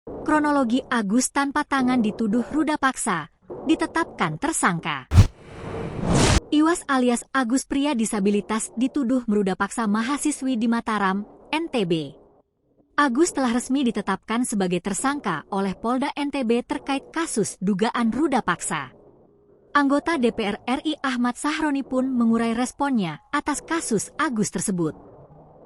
Kronologi Agus tanpa tangan dituduh ruda paksa, ditetapkan tersangka. Iwas alias Agus pria disabilitas dituduh meruda paksa mahasiswi di Mataram, NTB. Agus telah resmi ditetapkan sebagai tersangka oleh Polda NTB terkait kasus dugaan ruda paksa. Anggota DPR RI Ahmad Sahroni pun mengurai responnya atas kasus Agus tersebut.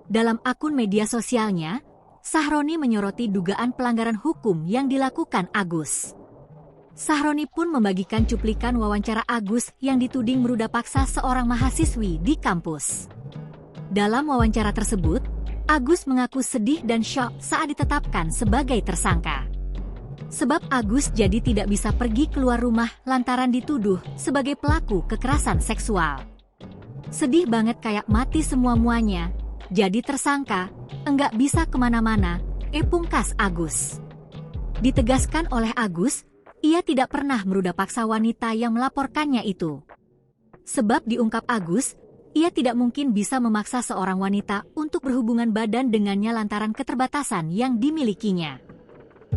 Dalam akun media sosialnya, Sahroni menyoroti dugaan pelanggaran hukum yang dilakukan Agus. Sahroni pun membagikan cuplikan wawancara Agus yang dituding meruda paksa seorang mahasiswi di kampus. Dalam wawancara tersebut, Agus mengaku sedih dan syok saat ditetapkan sebagai tersangka. Sebab Agus jadi tidak bisa pergi keluar rumah lantaran dituduh sebagai pelaku kekerasan seksual. Sedih banget kayak mati semua-muanya, jadi tersangka, enggak bisa kemana-mana, pungkas Agus. Ditegaskan oleh Agus, ia tidak pernah meruda paksa wanita yang melaporkannya itu. Sebab diungkap Agus, ia tidak mungkin bisa memaksa seorang wanita untuk berhubungan badan dengannya lantaran keterbatasan yang dimilikinya.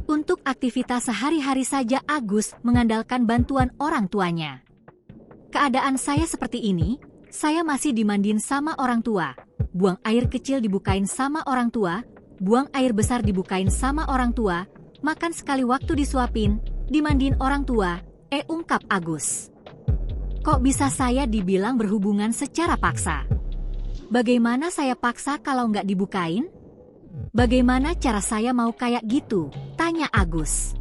Untuk aktivitas sehari-hari saja Agus mengandalkan bantuan orang tuanya. Keadaan saya seperti ini, saya masih dimandiin sama orang tua, buang air kecil dibukain sama orang tua, buang air besar dibukain sama orang tua, makan sekali waktu disuapin, dimandiin orang tua, ungkap Agus. Kok bisa saya dibilang berhubungan secara paksa? Bagaimana saya paksa kalau nggak dibukain? Bagaimana cara saya mau kayak gitu? Tanya Agus.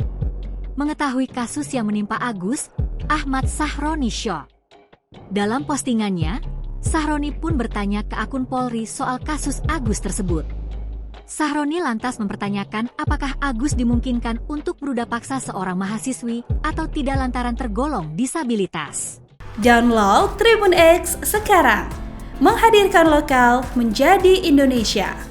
Mengetahui kasus yang menimpa Agus, Ahmad Sahroni syok. Dalam postingannya, Sahroni pun bertanya ke akun Polri soal kasus Agus tersebut. Sahroni lantas mempertanyakan apakah Agus dimungkinkan untuk meruda paksa seorang mahasiswi atau tidak lantaran tergolong disabilitas. Download Tribun X sekarang, menghadirkan lokal menjadi Indonesia.